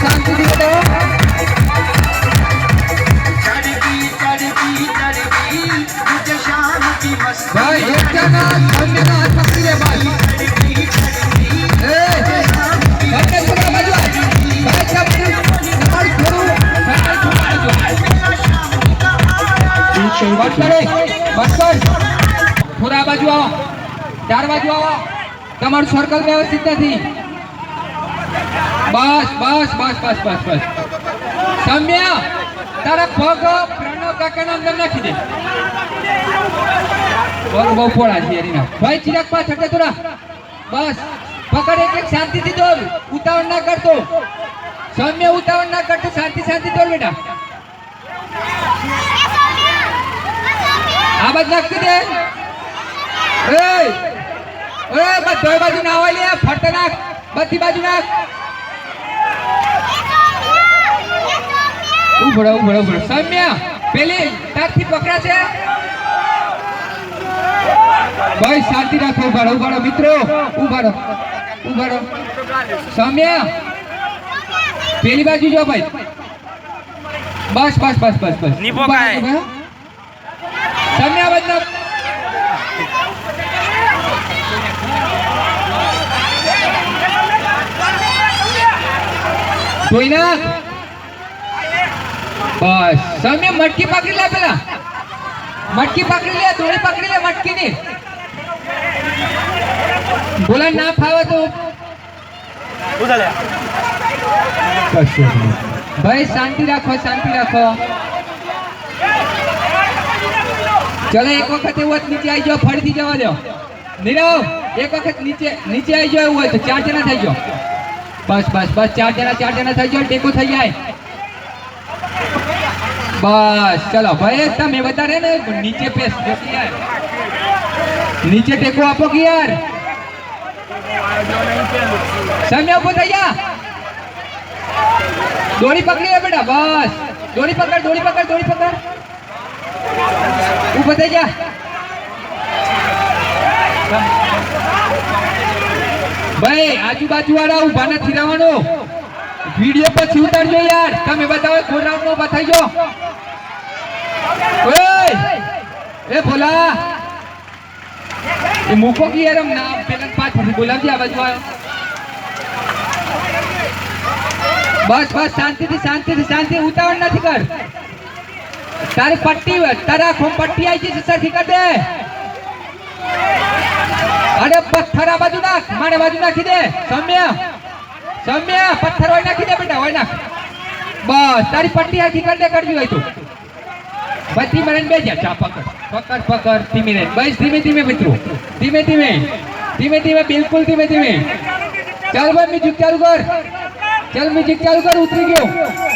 शांति दीजिए भाई एक जना सामने का हाथ पकड़िए भाई भाई पूरा बाजू भाई क्या नंबर छोड़ो बस करे बस कर पूरा बाजू आओ चार बाजू आओ તમારું સર્કલ વ્યવસ્થિત નથી બસ બસ બસ બસ બસ બસ સમ્યા તારા પગ પ્રાણો કાકાના અંદર નાખી દે પગ બહુ પોળા છે એરીના ભાઈ ચિરાગ પાસ હટે થોડા બસ પકડ એક એક શાંતિથી દોડ ઉતાવળ ના કરતો સમ્ય ઉતાવળ ના કરતો શાંતિ શાંતિ દોડ બેટા આ બાજુ નાખી દે એ ओए बस दो बाजू ना वाली है फट नाक बत्ती बाजू नाक उभड़ो सौम्या पेली ताकती पकड़ा से भाई शांति रखो उभड़ो मित्रों उभड़ो सौम्या पेली बाजू जाओ भाई बस बस बस बस बस सौम्या बदना कोई ना बस सौम्य मटकी पकड़ी ले पहला मटकी पकड़ी ले थोड़ी पकड़ी ले मटकी नहीं बोला ना फावा तो भाई शांति रखो चलो एक वक्त नीचे आई जाओ फरी थी जवा दो नीरव एक वक्त नीचे आई जाओ तो चार जना थी जाओ बस बस बस चार जना થઈ જાવ ટેકો થઈ જાય બસ ચલો ભાઈ તમે વધારે ને નીચે પેસ જતી યાર નીચે ટેકો આપો કે યાર સામે ઉભો થઈ જા દોરી પકડી લે બેટા બસ દોરી પકડ ઉભો થઈ જા भाई आजूबाजू वाला उभा नहीं रहवानो वीडियो पर उतारजो यार તમે બતાવો ફોર રાઉન્ડ નો બતાઈજો ઓય એ બોલા એ મૂકો કે યાર ના પેલા પાછળથી બોલાવજે આ બાજુ આવ્યો બસ બસ શાંતિ ઉતાવળ નથી કર તારી પટ્ટી તારા ખોમ પટ્ટી આવી છે સરખી કર દે अरे पत्थर आ बाजू नाख मारे बाजू नाखी दे सौम्या पत्थर होय नाखी दे बेटा होय नाख बस तारी पट्टी आखी कर दे कर दी होय तो बत्ती मरन बे जा चा पकड़ धीमे रे बस धीमे मित्रों धीमे बिल्कुल धीमे चल भाई म्यूजिक चालू कर उतरी गयो